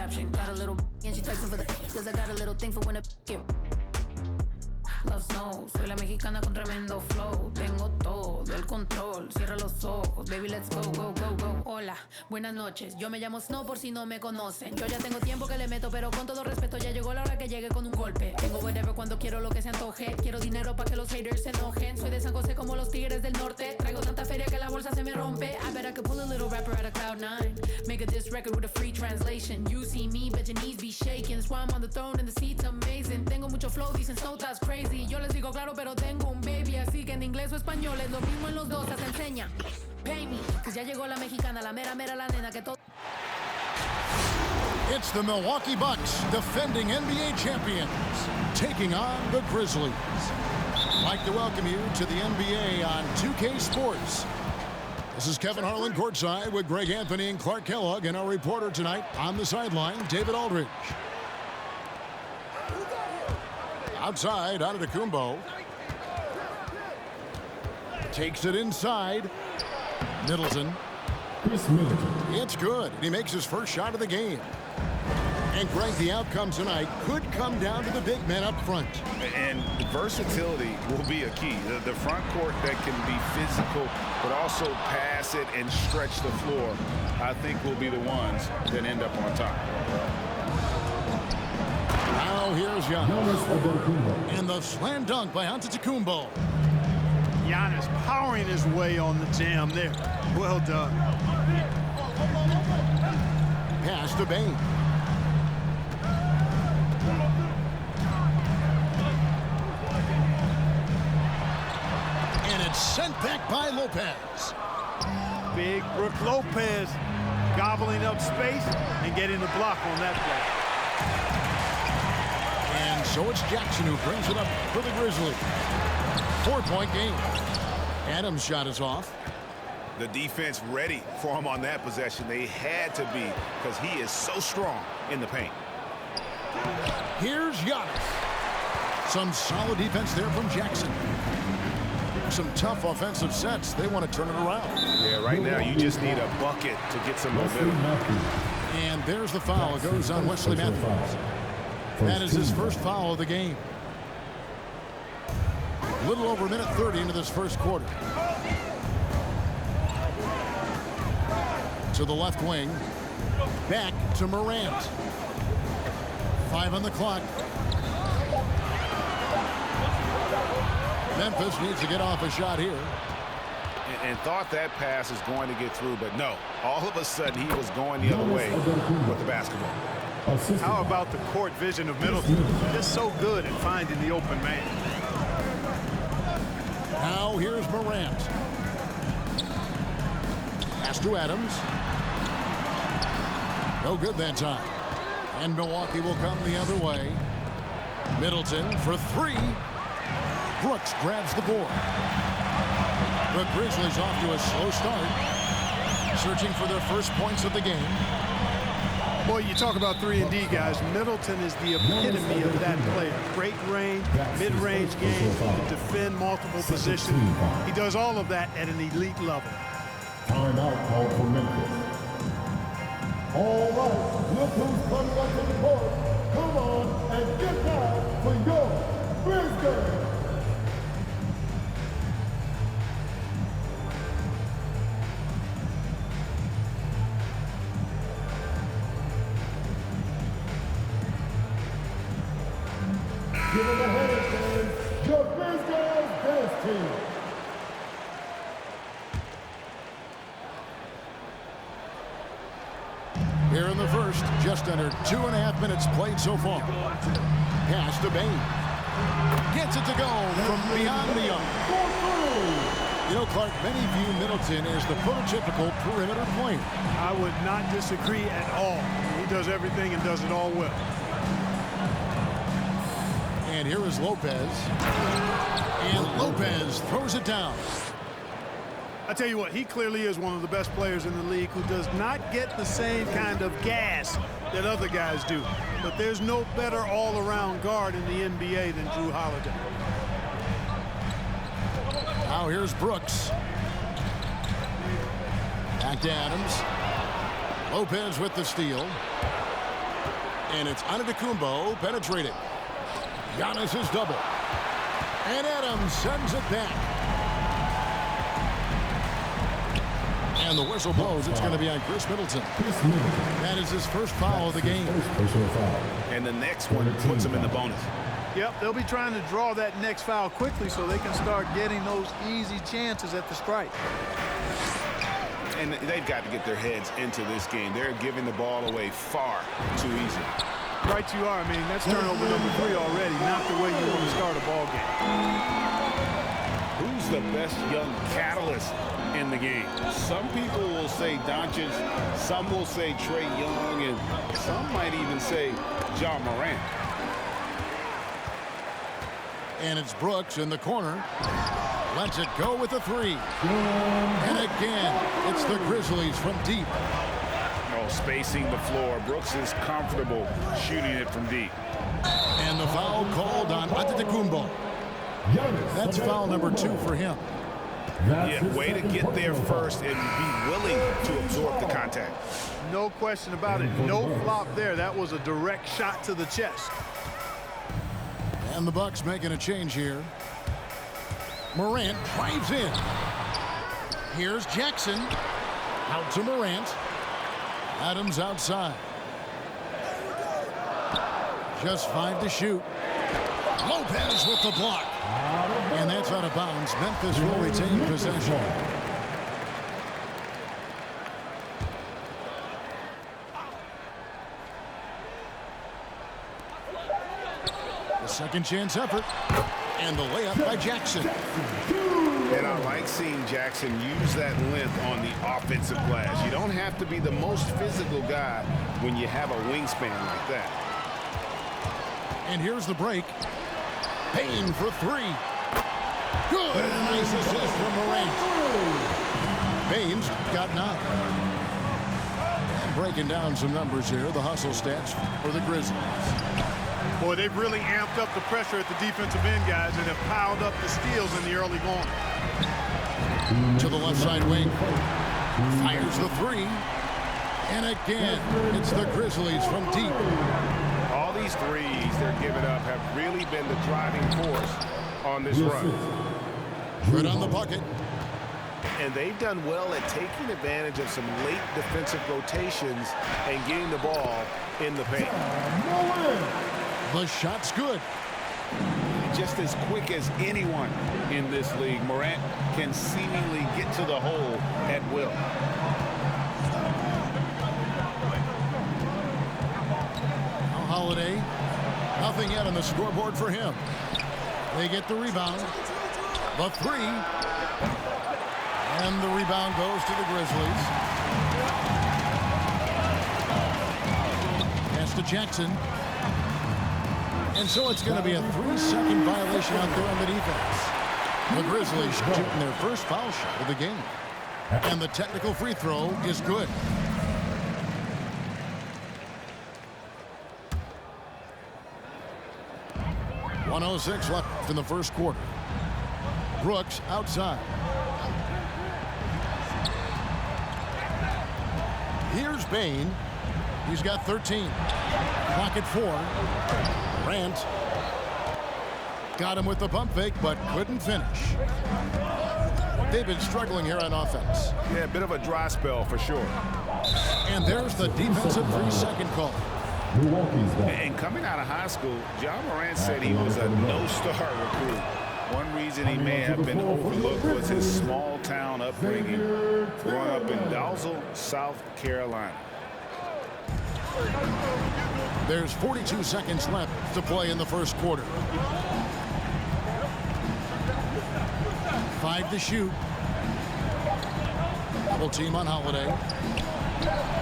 caption. Got a little and she texting for the cause I got a little thing for when a get. Love snow, soy la mexicana con tremendo flow. Tengo todo el control, cierra los ojos. Baby, let's go, go, go, go. Hola, buenas noches, yo me llamo Snow por si no me conocen. Yo ya tengo tiempo que le meto, pero con todo respeto ya llegó la hora que llegue con un golpe. Tengo whatever cuando quiero lo que se antoje. Quiero dinero para que los haters se enojen. Soy de San José como los tigres del norte. Traigo tanta feria que la bolsa se me rompe. I bet I could pull a little rapper out of Cloud9. Make a diss record with a free translation. You see me, bet your knees be shaking. That's why I'm on the throne and the seat's amazing. Tengo mucho flow, dicen Snow that's crazy. Yo les digo claro, pero tengo un baby. Así que en inglés o español es lo mismo en los dos, hasta enseña. Pay me, cause ya llegó la mexicana, la mera mera la nena que todo. It's the Milwaukee Bucks, defending NBA champions, taking on the Grizzlies. I'd like to welcome you to the NBA on 2K Sports. This is Kevin Harlan courtside with Greg Anthony and Clark Kellogg, and our reporter tonight on the sideline, David Aldridge. Outside, Antetokounmpo. Takes it inside. Middleton. It's good. He makes his first shot of the game. And Greg, the outcome tonight could come down to the big men up front. And versatility will be a key. The front court that can be physical, but also pass it and stretch the floor, I think will be the ones that end up on top. Now here's Giannis. And the slam dunk by Antetokounmpo. Giannis powering his way on the jam there. Well done. Pass to Bane. And it's sent back by Lopez. Big Brook Lopez gobbling up space and getting the block on that play. And so it's Jackson who brings it up for the Grizzlies. 4-point game. Adams' shot is off. The defense ready for him on that possession. They had to be because he is so strong in the paint. Here's Giannis. Some solid defense there from Jackson. Some tough offensive sets. They want to turn it around. Yeah, right now you just need a bucket to get some momentum. And there's the foul. It goes on Wesley Matthews. That is his first foul of the game. A little over a minute 30 into this first quarter. To the left wing. Back to Morant. 5 on the clock. Memphis needs to get off a shot here. And thought that pass is going to get through, but no. All of a sudden, he was going the other way with the basketball. How about the court vision of Middleton? Just so good at finding the open man. Now here's Morant. Pass to Adams. No good that time. And Milwaukee will come the other way. Middleton for 3. Brooks grabs the board. The Grizzlies off to a slow start. Searching for their first points of the game. Boy, you talk about 3-and-D, guys. Middleton is the epitome of that player. Great range, mid-range game, can defend multiple positions. He does all of that at an elite level. Timeout called for Memphis. All right, look who's coming up to the court. Come on and get down for your Grizzlies. Give them a hand, fans. Your Grizzlies dance team. Here in the first, just under 2.5 minutes played so far. Pass to Bane. Gets it to go from beyond the arc. You know, Clark, many view Middleton as the prototypical perimeter player. I would not disagree at all. He does everything and does it all well. And here is Lopez. And Lopez throws it down. I tell you what, he clearly is one of the best players in the league who does not get the same kind of gas that other guys do. But there's no better all-around guard in the NBA than Jrue Holiday. Now here's Brooks. Back to Adams. Lopez with the steal. And it's Antetokounmpo penetrated. Giannis is double. And Adams sends it back. And the whistle blows. It's going to be on Chris Middleton. That is his first foul of the game. And the next one puts him in the bonus. Yep, they'll be trying to draw that next foul quickly so they can start getting those easy chances at the strike. And they've got to get their heads into this game. They're giving the ball away far too easy. Right you are. I mean, that's turnover number 3 already, not the way you want to start a ball game. Who's the best young catalyst in the game? Some people will say Doncic, some will say Trae Young, and some might even say Ja Morant. And it's Brooks in the corner. Lets it go with a 3. And again, it's the Grizzlies from deep. Oh, spacing the floor. Brooks is comfortable shooting it from deep. And the foul called on Antetokounmpo. That's foul number 2 for him. Yeah, way to get there first and be willing to absorb the contact. No question about it. No flop there. That was a direct shot to the chest. And the Bucks making a change here. Morant drives in. Here's Jackson. Out to Morant. Adams outside. Just 5 to shoot. Lopez with the block. And that's out of bounds. Memphis will retain possession. The second chance effort. And the layup by Jackson. And I like seeing Jackson use that length on the offensive glass. You don't have to be the most physical guy when you have a wingspan like that. And here's the break. Payne for 3. Good. Nice assist from Morant. Payne's got 9. And breaking down some numbers here. The hustle stats for the Grizzlies. Boy, they've really amped up the pressure at the defensive end, guys, and have piled up the steals in the early going. To the left side wing. Fires the 3. And again, it's the Grizzlies from deep. All these threes they're giving up have really been the driving force on this run. Good on the bucket. And they've done well at taking advantage of some late defensive rotations and getting the ball in the paint. The shot's good. Just as quick as anyone in this league, Morant can seemingly get to the hole at will. Now Holiday, nothing yet on the scoreboard for him. They get the rebound. The 3. And the rebound goes to the Grizzlies. Pass to Jackson. And so it's going to be a 3-second violation out there on the defense. The Grizzlies shooting their first foul shot of the game. And the technical free throw is good. .106 left in the first quarter. Brooks outside. Here's Payne. He's got 13. Clock at 4. Morant got him with the pump fake, but couldn't finish. They've been struggling here on offense. Yeah, a bit of a dry spell for sure. And there's the defensive 3-second call. And coming out of high school, Ja Morant said he was a no-star recruit. One reason he may have been overlooked was his small-town upbringing, growing up in Dalzell, South Carolina. There's 42 seconds left to play in the first quarter. 5 to shoot. Double team on Holiday.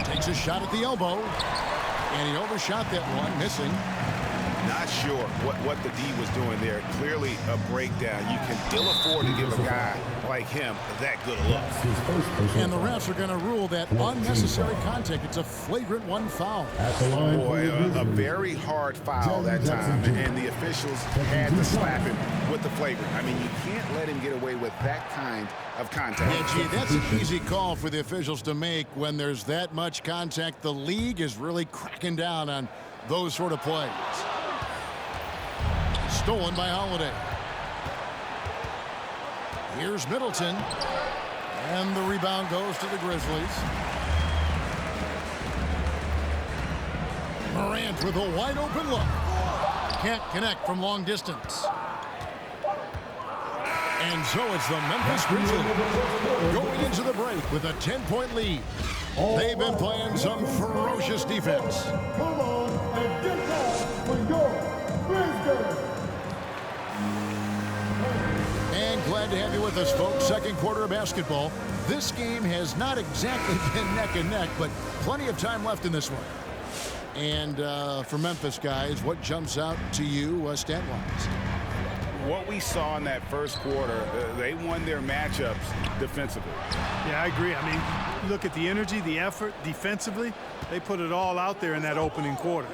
Takes a shot at the elbow. And he overshot that one, missing. Not sure what the D was doing there. Clearly a breakdown. You can ill afford to give a guy like him that good a look. And the refs are going to rule that unnecessary contact. It's a flagrant 1 foul. Boy, a very hard foul that time. And the officials had to slap him with the flagrant. I mean, you can't let him get away with that kind of contact. Yeah, gee, that's an easy call for the officials to make when there's that much contact. The league is really cracking down on those sort of plays. Stolen by Holiday. Here's Middleton. And the rebound goes to the Grizzlies. Morant with a wide open look. Can't connect from long distance. And so it's the Memphis Grizzlies going into the break with a 10-point lead. They've been playing some ferocious defense. Come on and get down for your Grizzlies. And glad to have you with us, folks. Second quarter of basketball. This game has not exactly been neck and neck, but plenty of time left in this one. And for Memphis, guys, what jumps out to you stat-wise? What we saw in that first quarter, they won their matchups defensively. Yeah, I agree. I mean, look at the energy, the effort defensively. They put it all out there in that opening quarter.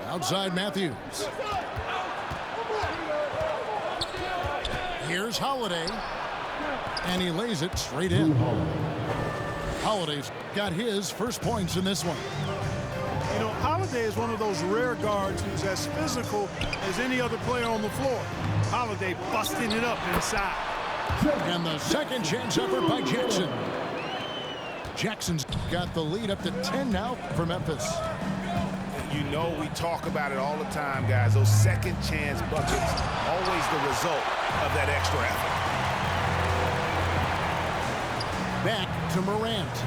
Outside Matthews. Here's Holiday. And he lays it straight in. Holiday's got his first points in this one. You know, Holiday is one of those rare guards who's as physical as any other player on the floor. Holiday busting it up inside. And the second chance effort by Jackson. Jackson's got the lead up to 10 now for Memphis. You know, we talk about it all the time, guys. Those second chance buckets, always the result of that extra effort. Back to Morant.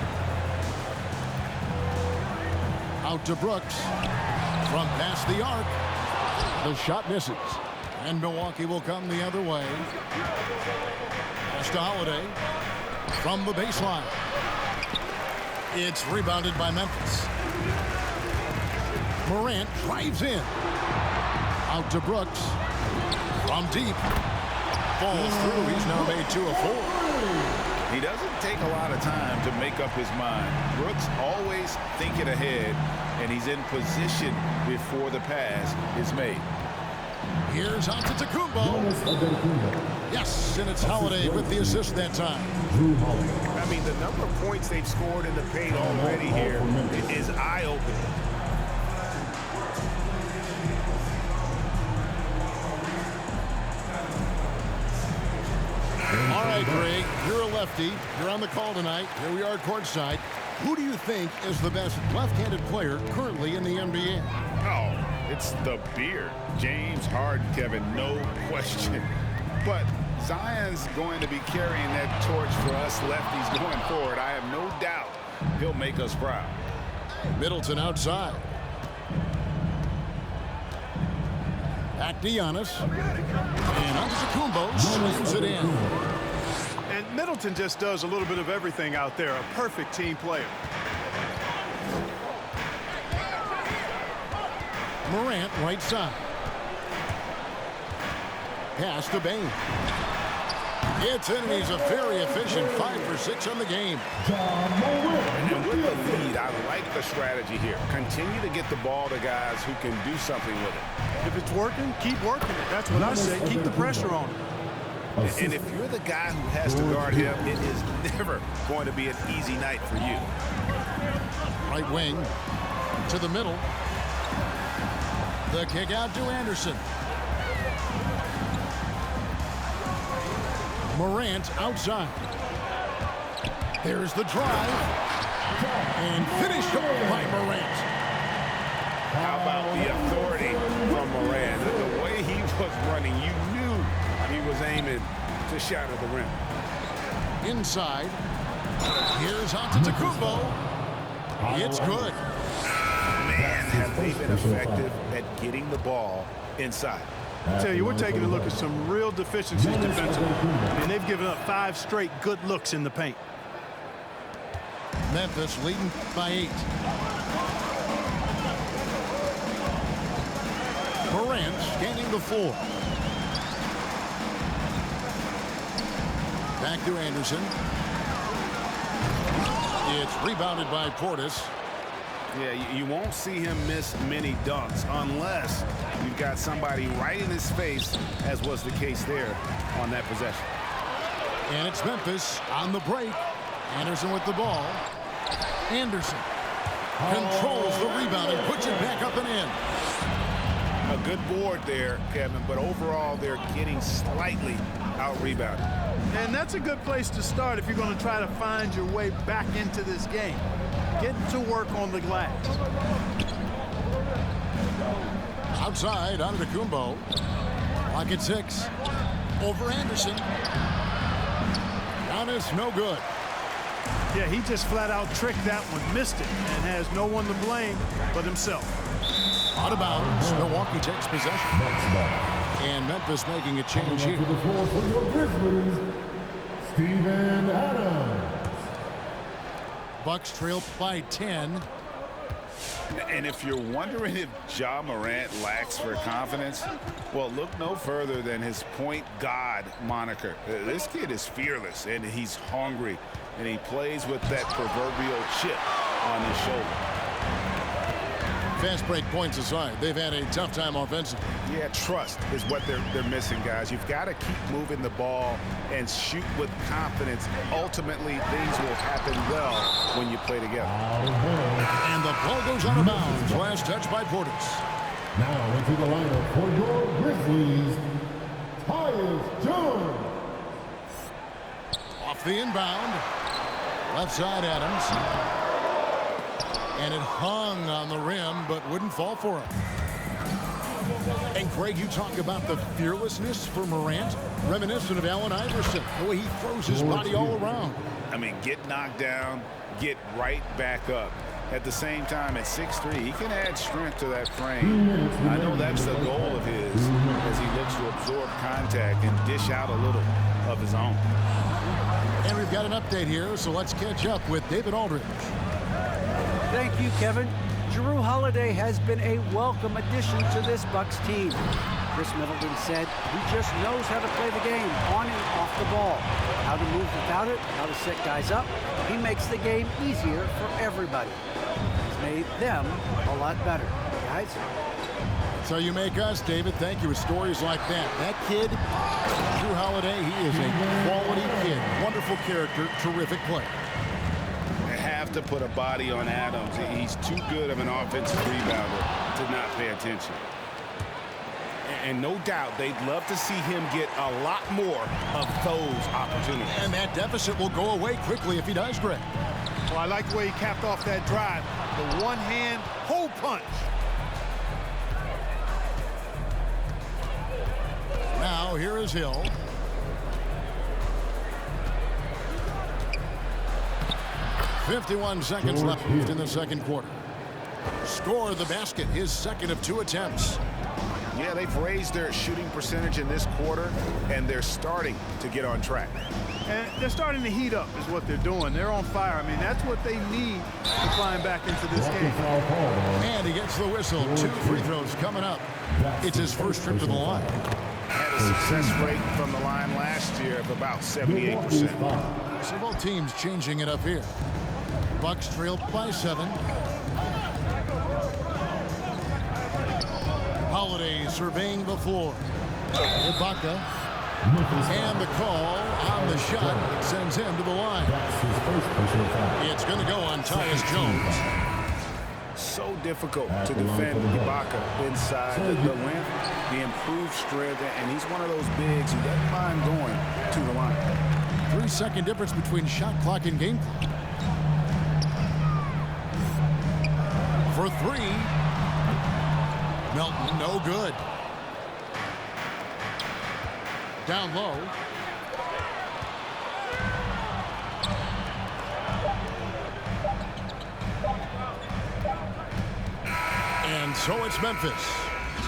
Out to Brooks. From past the arc. The shot misses. And Milwaukee will come the other way. Pass to Holiday. From the baseline. It's rebounded by Memphis. Morant drives in. Out to Brooks. From deep. Falls through. He's now made 2 of 4. He doesn't take a lot of time to make up his mind. Brooks always thinking ahead, and he's in position before the pass is made. Here's Antetokounmpo. Yes, and it's Holiday with the assist that time. I mean, the number of points they've scored in the paint already here is eye-opening. All right, Greg, you're a lefty. You're on the call tonight. Here we are courtside. Who do you think is the best left-handed player currently in the NBA? Oh, it's the beard. James Harden, Kevin, no question. But Zion's going to be carrying that torch for us lefties going forward. I have no doubt he'll make us proud. Middleton outside. Back to Giannis. And Antetokounmpo slams it in. And Middleton just does a little bit of everything out there. A perfect team player. Morant right side. Pass to Bane. It's in, and he's a very efficient 5 for 6 on the game. And with the lead, I like the strategy here. Continue to get the ball to guys who can do something with it. If it's working, keep working it. That's what I say. Keep the pressure on him. And if you're the guy who has to guard him, it is never going to be an easy night for you. Right wing to the middle. The kick out to Anderson. Morant outside. There's the drive. And finished off by Morant. How about the authority from Morant? The way he was running, you knew he was aiming to shatter the rim. Inside. Here's Antetokounmpo. It's good. Man, have they been effective at getting the ball inside. I tell you, we're taking a look at some real deficiencies defensively. And they've given up 5 straight good looks in the paint. Memphis leading by 8. Morant scanning the floor. Back to Anderson. It's rebounded by Portis. Yeah, you won't see him miss many dunks unless you've got somebody right in his face, as was the case there on that possession. And it's Memphis on the break. Anderson with the ball. Anderson. Controls the rebound and puts it back up and in. A good board there, Kevin, but overall they're getting slightly out-rebounded. And that's a good place to start if you're going to try to find your way back into this game. Get to work on the glass. Outside, Antetokounmpo. Clock at 6. Over Anderson. Giannis, no good. Yeah, he just flat out tricked that one, missed it, and has no one to blame but himself. Out of bounds. Milwaukee takes possession. And Memphis making a change here. To the floor for your Grizzlies, Steven Adams. Bucks trail by 10. And if you're wondering if Ja Morant lacks for confidence, well, look no further than his point god moniker. This kid is fearless, and he's hungry, and he plays with that proverbial chip on his shoulder. Fast break points aside, they've had a tough time offensively. Yeah, trust is what they're missing, guys. You've got to keep moving the ball and shoot with confidence. Ultimately, things will happen well when you play together. And the ball goes out of bounds. Last touch by Portis. Now into the lineup for your Grizzlies, Tyus Jones. Off the inbound. Left side Adams. And it hung on the rim, but wouldn't fall for him. And Greg, you talk about the fearlessness for Morant, reminiscent of Allen Iverson, the way he throws his body all around. I mean, get knocked down, get right back up. At the same time, at 6'3", he can add strength to that frame. I know that's the goal of his as he looks to absorb contact and dish out a little of his own. And we've got an update here, so let's catch up with David Aldridge. Thank you, Kevin. Jrue Holiday has been a welcome addition to this Bucks team. Chris Middleton said he just knows how to play the game on and off the ball, how to move without it, how to set guys up. He makes the game easier for everybody. He's made them a lot better. Guys? So you make us, David. Thank you with stories like that. That kid, Jrue Holiday, he is a quality kid. Wonderful character, terrific player. To put a body on Adams. He's too good of an offensive rebounder to not pay attention. And no doubt they'd love to see him get a lot more of those opportunities. And that deficit will go away quickly if he does, Greg. Well, I like the way he capped off that drive. The one-hand hole punch. Now here is Hill. .51 seconds left in the second quarter. Score the basket, his second of 2 attempts. Yeah, they've raised their shooting percentage in this quarter, and they're starting to get on track. And they're starting to heat up is what they're doing. They're on fire. I mean, that's what they need to climb back into this game. And he gets the whistle. 2 free throws coming up. It's his first trip to the line. Had a success rate from the line last year of about 78%. So both teams changing it up here. Bucks trail by 7. Holiday surveying the floor. Ibaka. And the call on the shot sends him to the line. It's going to go on Tyus Jones. So difficult to defend Ibaka inside the length, the improved strength, and he's one of those bigs who doesn't mind going to the line. 3-second difference between shot clock and game clock. For 3. Melton, no good. Down low. And so it's Memphis,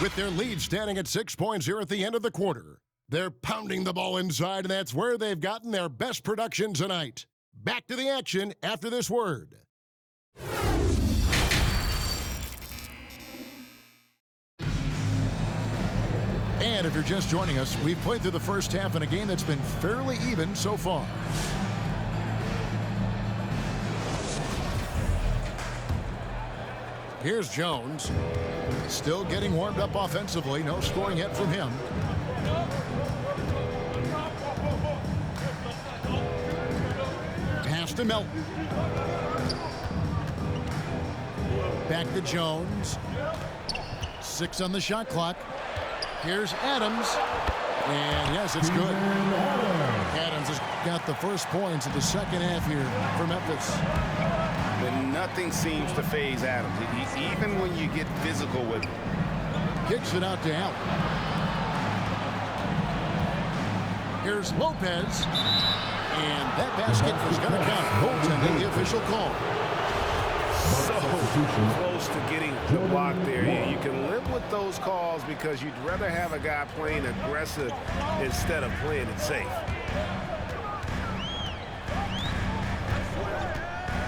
with their lead standing at 6 points here at the end of the quarter. They're pounding the ball inside, and that's where they've gotten their best production tonight. Back to the action after this word. And if you're just joining us, we've played through the first half in a game that's been fairly even so far. Here's Jones. Still getting warmed up offensively. No scoring yet from him. Pass to Melton. Back to Jones. 6 on the shot clock. Here's Adams. And yes, it's good. Adams has got the first points of the second half here for Memphis. But nothing seems to faze Adams. Even when you get physical with him. Kicks it out to Allen. Here's Lopez. And that basket is going to count. Goaltending, the official call. So close to getting the block there. You can live with those calls because you'd rather have a guy playing aggressive instead of playing it safe.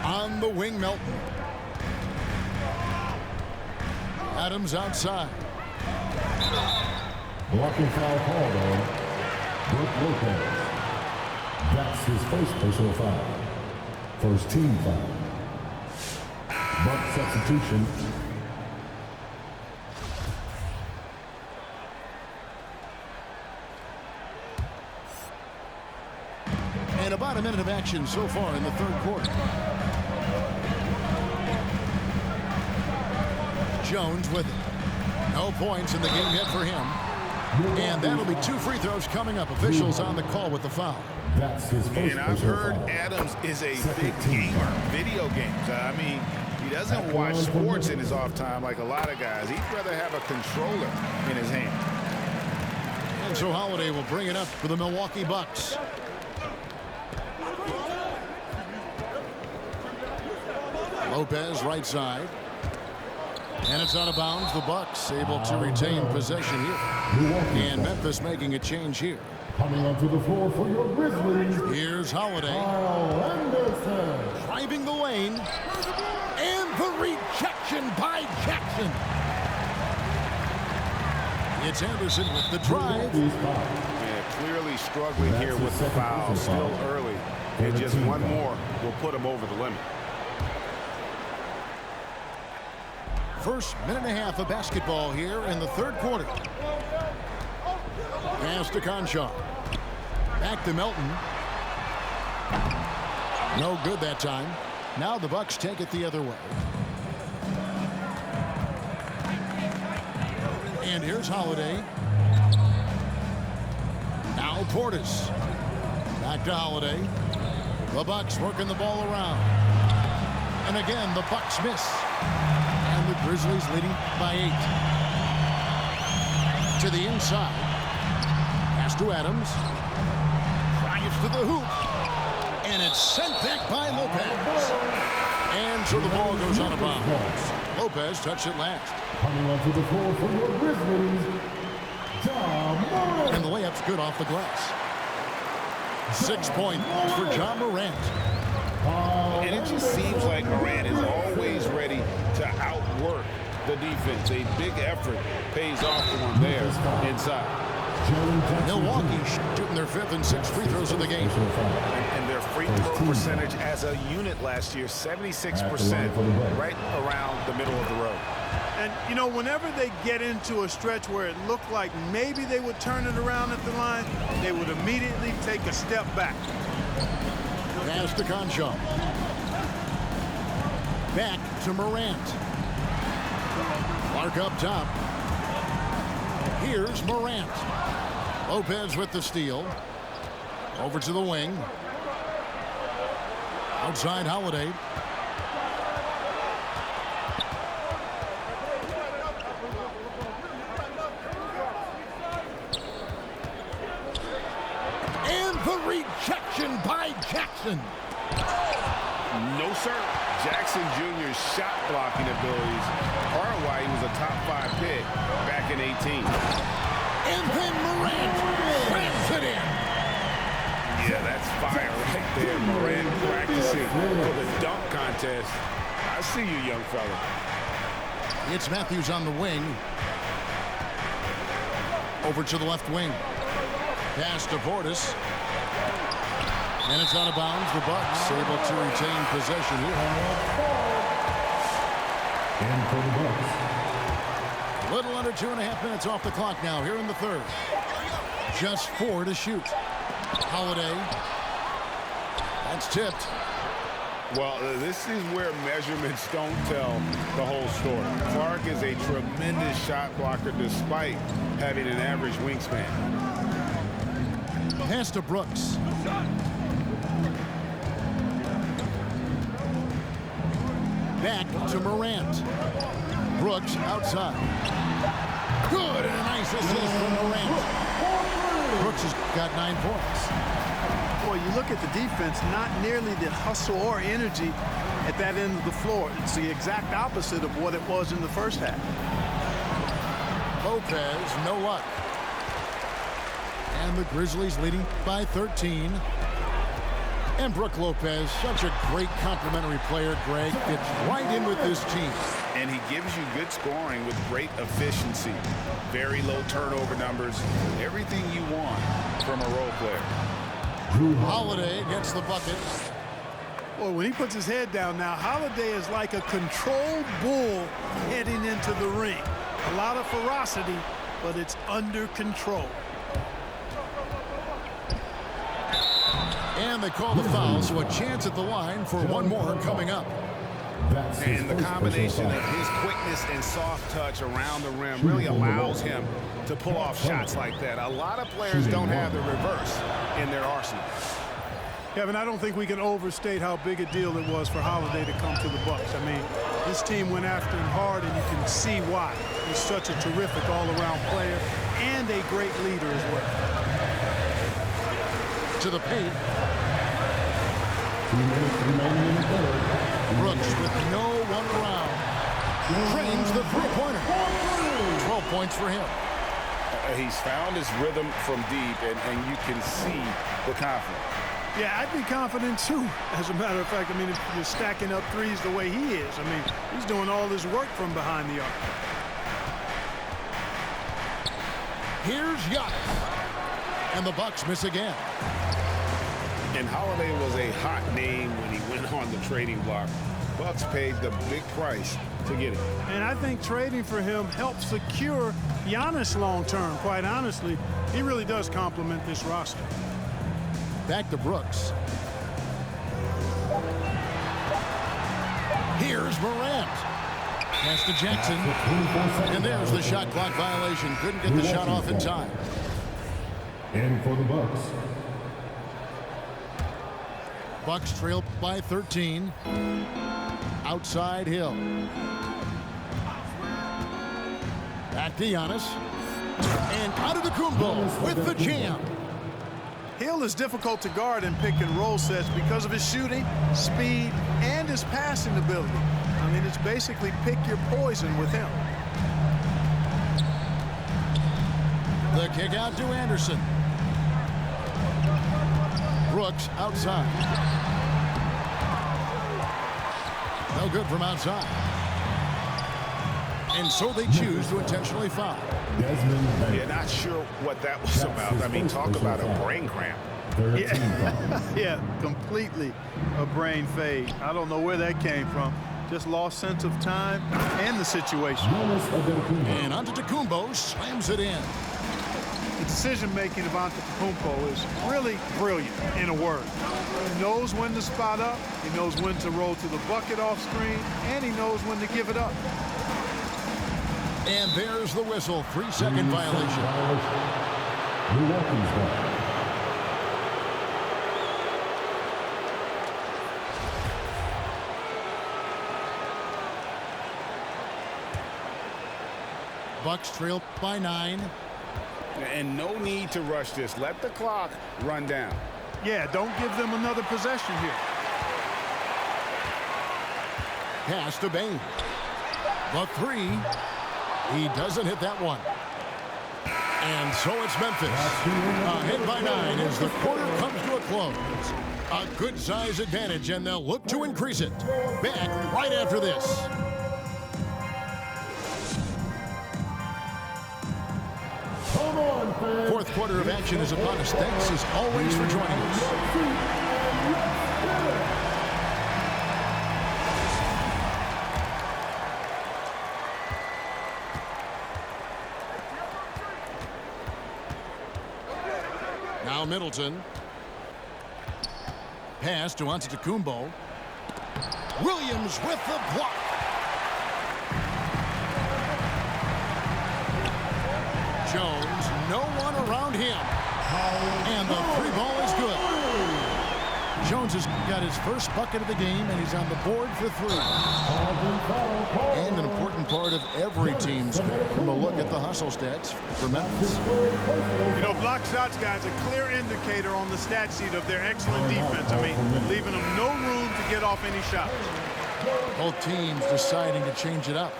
On the wing, Melton. Adams outside. Blocking foul called on Brook Lopez. That's his first personal foul. First team foul. Buck substitution. And about a minute of action so far in the third quarter. Jones with it. No points in the game yet for him. And that'll be 2 free throws coming up. Officials on the call with the foul. That's his first And I've heard foul. Adams is a big gamer. Video games. I mean, he doesn't watch sports in his off time like a lot of guys. He'd rather have a controller in his hand. And so Holiday will bring it up for the Milwaukee Bucks. Lopez right side. And it's out of bounds. The Bucks able to retain possession here. And Memphis making a change here. Coming onto the floor for your Grizzlies. Here's Holiday. Kyle Anderson. Driving the lane. And the rejection by Jackson. It's Anderson with the drive. Yeah, clearly struggling here with the foul. Still early. And just one more will put him over the limit. First minute and a half of basketball here in the third quarter. Pass to Conchar. Back to Melton. No good that time. Now the Bucks take it the other way. And here's Holiday. Now Portis. Back to Holiday. The Bucks working the ball around. And again, the Bucks miss. And the Grizzlies leading by 8. To the inside. Pass to Adams. Drives to the hoop. And it's sent back by Lopez. And so the ball goes out of bounds. Lopez touched it last. Coming onto the floor for your Grizzlies, Ja Morant. And the layup's good off the glass. 6 points for Ja Morant. And it just seems like Morant is always ready to outwork the defense. A big effort pays off for him there inside. Milwaukee shooting their 5th and 6th free throws of the game. And their free throw percentage as a unit last year, 76%, right around the middle of the road. And, you know, whenever they get into a stretch where it looked like maybe they would turn it around at the line, they would immediately take a step back. Pass to Conchar. Back to Morant. Clark up top. Here's Morant. Lopez with the steal. Over to the wing. Outside Holiday. And the rejection by Jackson. No, sir. Jackson Jr.'s shot blocking abilities are why he was a top 5 pick back in 18. And then Morant slams it in. Yeah, that's fire right there. Morant practicing for the dunk contest. I see you, young fella. It's Matthews on the wing. Over to the left wing. Pass to Portis. And it's out of bounds. The Bucks able to retain possession here. And for the Bucks. A little under 2.5 minutes off the clock now here in the third. Just 4 to shoot. Holiday. That's tipped. Well, this is where measurements don't tell the whole story. Clark is a tremendous shot blocker despite having an average wingspan. Pass to Brooks. Back to Morant. Brooks outside. Good, and a nice assist from Morant. Brooks has got 9 points. Boy, you look at the defense, not nearly the hustle or energy at that end of the floor. It's the exact opposite of what it was in the first half. Lopez, no luck. And the Grizzlies leading by 13. And Brook Lopez, such a great complimentary player, Greg, fits right in with this team. And he gives you good scoring with great efficiency. Very low turnover numbers. Everything you want from a role player. Holiday gets the bucket. Boy, when he puts his head down now, Holiday is like a controlled bull heading into the ring. A lot of ferocity, but it's under control. And they call the foul, so a chance at the line for one more coming up. And the combination of his quickness and soft touch around the rim really allows him to pull off shots like that. A lot of players don't have the reverse in their arsenal. Kevin, I don't think we can overstate how big a deal it was for Holiday to come to the Bucks. I mean, this team went after him hard, and you can see why. He's such a terrific all-around player and a great leader as well. To the paint. Brooks with no one around. Drains the three-pointer. 12 points for him. He's found his rhythm from deep, and you can see the confidence. Yeah, I'd be confident too, as a matter of fact. I mean, if you're stacking up threes the way he is, I mean, he's doing all his work from behind the arc. Here's Giannis. And the Bucks miss again. And Holiday was a hot name when he went on the trading block. Bucks paid the big price to get him. And I think trading for him helps secure Giannis long-term, quite honestly. He really does complement this roster. Back to Brooks. Here's Morant. Pass to Jackson. And there's the shot clock violation. Couldn't get the shot off in time. And for the Bucks. Bucks trail by 13. Outside Hill. Back to Giannis. And Antetokounmpo with the jam. Hill is difficult to guard in pick and roll sets because of his shooting, speed, and his passing ability. I mean, it's basically pick your poison with him. The kick out to Anderson. Brooks outside. No good from outside. And so they choose to intentionally foul. Yeah, not sure what that was about. I mean, talk about a brain cramp. Yeah, completely a brain fade. I don't know where that came from. Just lost sense of time and the situation. And Antetokounmpo slams it in. The decision-making of Antetokounmpo is really brilliant, in a word. He knows when to spot up, he knows when to roll to the bucket off screen, and he knows when to give it up. And there's the whistle. 3-second violation. Bucks trail by 9. And no need to rush this. Let the clock run down. Yeah, don't give them another possession here. Pass to Bane. The 3. He doesn't hit that one. And so it's Memphis. Ahead by 9 as the quarter comes to a close. A good size advantage, and they'll look to increase it. Back right after this. Fourth quarter of action is upon us. Thanks as always for joining us. Now Middleton. Pass to Antetokounmpo. Williams with the block. Jones, no one around him. And the three ball is good. Jones has got his first bucket of the game, and he's on the board for three. And an important part of every team's game. From a look at the hustle stats for Memphis. You know, block shots, guys, a clear indicator on the stat sheet of their excellent defense. I mean, leaving them no room to get off any shots. Both teams deciding to change it up.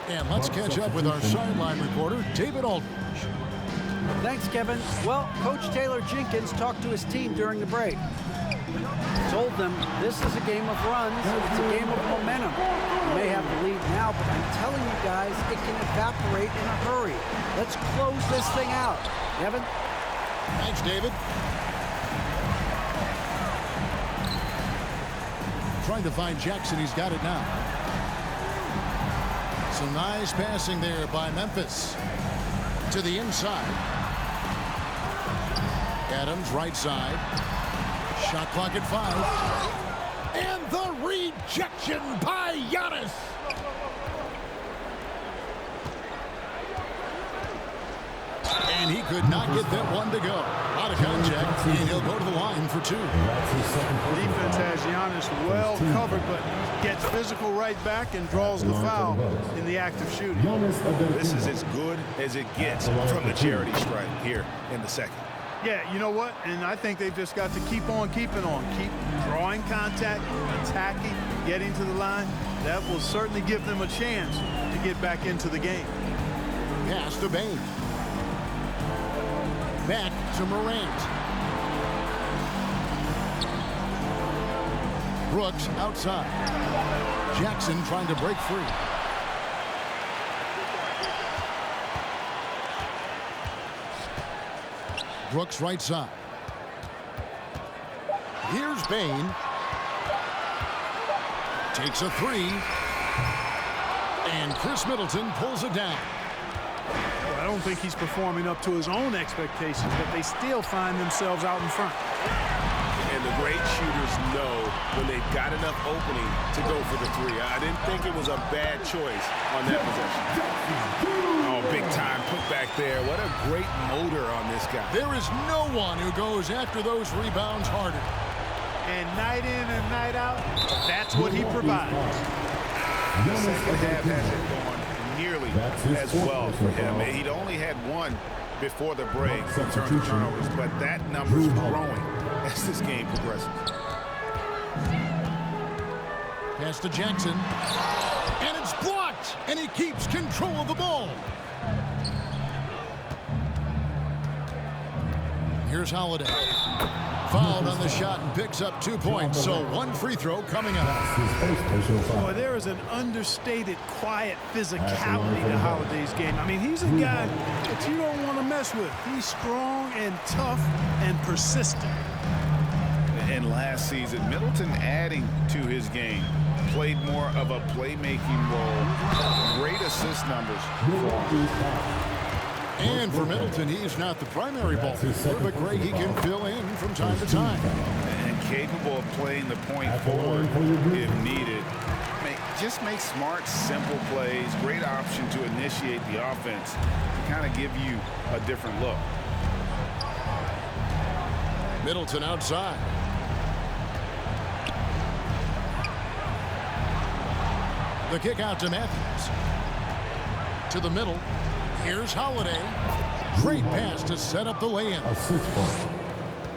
And let's catch up with our sideline reporter, David Aldridge. Thanks, Kevin. Well, Coach Taylor Jenkins talked to his team during the break. Told them this is a game of runs. It's a game of momentum. You may have the lead now, but I'm telling you guys, it can evaporate in a hurry. Let's close this thing out. Kevin? Thanks, David. Trying to find Jackson. He's got it now. Some nice passing there by Memphis. To the inside. Adams, right side. Shot clock at 5. And the rejection by Giannis. And he could not get that one to go. Out of contact, and he'll go to the line for 2. Defense has Giannis well covered, but gets physical right back and draws the foul in the act of shooting. This is as good as it gets from the charity stripe here in the second. Yeah, you know what? And I think they've just got to keep on keeping on. Keep drawing contact, attacking, getting to the line. That will certainly give them a chance to get back into the game. Pass to Bane. Back to Morant. Brooks outside. Jackson trying to break free. Brooks right side. Here's Bane. Takes a 3. And Chris Middleton pulls it down. Well, I don't think he's performing up to his own expectations, but they still find themselves out in front. And the great shooters know when they've got enough opening to go for the 3. I didn't think it was a bad choice on that possession. Oh, big time put back there. What a great motor on this guy. There is no one who goes after those rebounds harder. And night in and night out, that's what he provides. The second half hasn't gone nearly as well for him. He'd only had one before the break in terms of turnovers, but that number's growing as this game progresses. Pass to Jackson. And it's blocked. And he keeps control of the ball. Here's Holiday. Fouled on the shot and picks up 2 points. So 1 free throw coming up. Boy, there is an understated, quiet physicality to Holiday's game. I mean, he's a guy that you don't want to mess with. He's strong and tough and persistent. And last season, Middleton adding to his game. Played more of a playmaking role. Great assist numbers. And for Middleton, he's not the primary ball player, but Greg, he can fill in from time to time. And capable of playing the point forward if needed. Just make smart, simple plays. Great option to initiate the offense to kind of give you a different look. Middleton outside. The kick out to Matthews. To the middle. Here's Holiday. Great pass to set up the lay-in.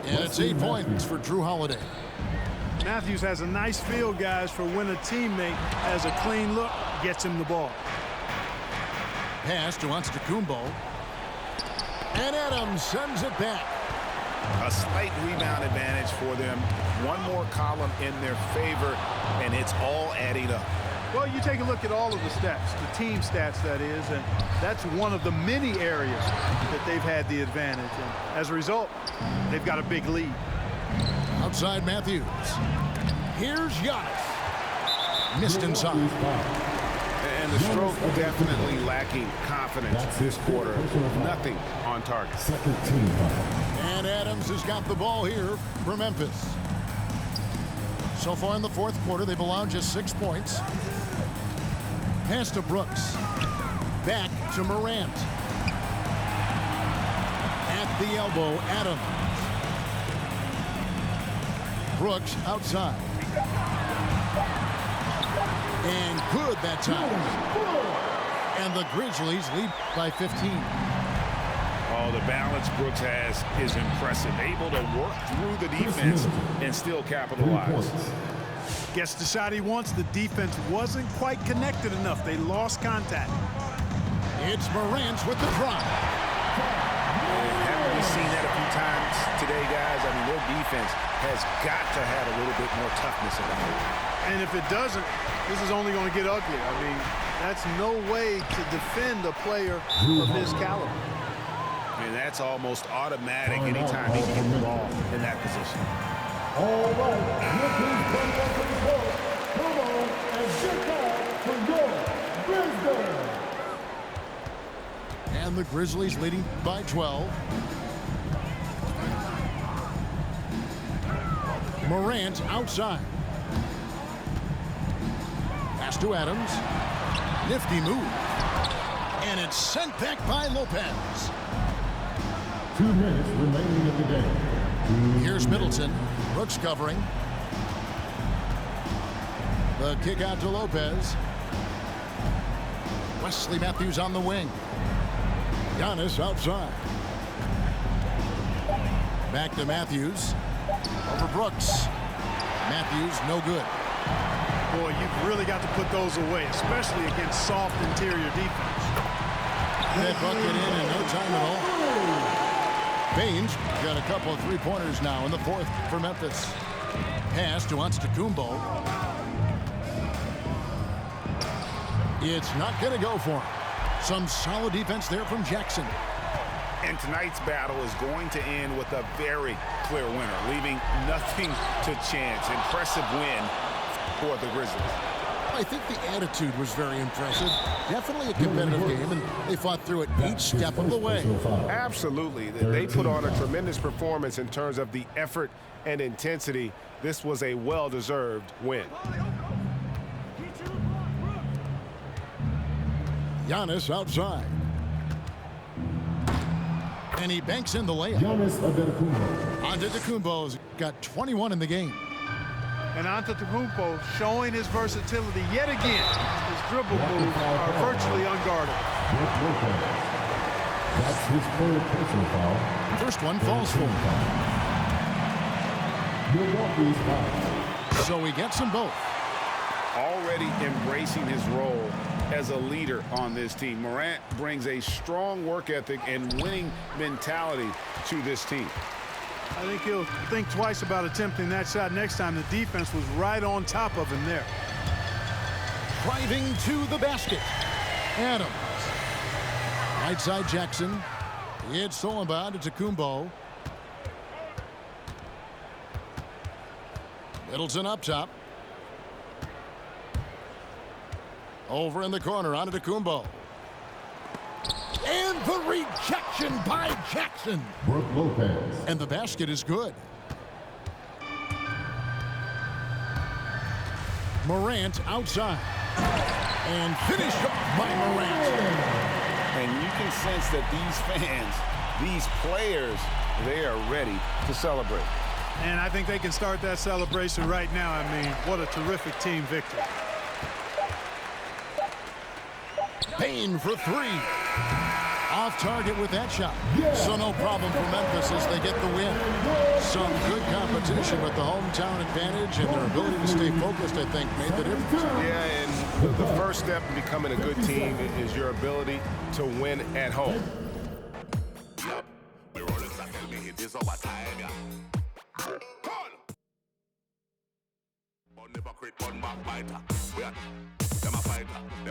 And it's 8 points for Drew Holiday. Matthews has a nice feel, guys, for when a teammate has a clean look, gets him the ball. Pass to Antetokounmpo. And Adams sends it back. A slight rebound advantage for them. One more column in their favor, and it's all adding up. Well, you take a look at all of the stats, the team stats, that is, and that's one of the many areas that they've had the advantage. And as a result, they've got a big lead. Outside Matthews. Here's Giannis. Missed inside. And the stroke definitely lacking confidence this quarter. Nothing on target. And Adams has got the ball here for Memphis. So far in the fourth quarter, they've allowed just 6 points. Pass to Brooks. Back to Morant. At the elbow, Adams. Brooks outside. And good that time. And the Grizzlies lead by 15. Oh, the balance Brooks has is impressive. Able to work through the defense and still capitalize. Gets the shot he wants. The defense wasn't quite connected enough. They lost contact. It's Morant with the drop. Haven't we seen that a few times today, guys? I mean, their defense has got to have a little bit more toughness about it. And if it doesn't, this is only going to get ugly. I mean, that's no way to defend a player of his caliber. And that's almost automatic anytime he can get the ball in that position. All right, look who's coming up to the court. Come on and get down for your Grizzlies. And the Grizzlies leading by 12. Morant outside. Pass to Adams. Nifty move. And it's sent back by Lopez. 2 minutes remaining in the game. Here's Middleton. Brooks covering. The kick out to Lopez. Wesley Matthews on the wing. Giannis outside. Back to Matthews. Over Brooks. Matthews no good. Boy, you've really got to put those away, especially against soft interior defense. That bucket in no time at all. Baines got a couple of three-pointers now in the fourth for Memphis. Pass to Antetokounmpo. It's not going to go for him. Some solid defense there from Jackson. And tonight's battle is going to end with a very clear winner, leaving nothing to chance. Impressive win for the Grizzlies. I think the attitude was very impressive. Definitely a competitive game, and they fought through it each step of the way. Absolutely. They put on a tremendous performance in terms of the effort and intensity. This was a well-deserved win. Giannis outside. And he banks in the layup. Giannis Antetokounmpo. Antetokounmpo's got 21 in the game. And Antetokounmpo showing his versatility yet again. His dribble moves are virtually unguarded. That's his third personal foul. First one falls for him. Milwaukee's foul. So he gets them both. Already embracing his role as a leader on this team. Morant brings a strong work ethic and winning mentality to this team. I think he'll think twice about attempting that shot next time. The defense was right on top of him there. Driving to the basket. Adams. Right side Jackson. It's Solomon to Antetokounmpo. Middleton up top. Over in the corner, Antetokounmpo. And the rejection by Jackson. Brook Lopez. And the basket is good. Morant outside. And finished off by Morant. And you can sense that these fans, these players, they are ready to celebrate. And I think they can start that celebration right now. I mean, what a terrific team victory. Payne for three. Off target with that shot. So no problem for Memphis as they get the win. Some good competition with the hometown advantage and their ability to stay focused, I think, made the difference. Yeah, and the first step in becoming a good team is your ability to win at home.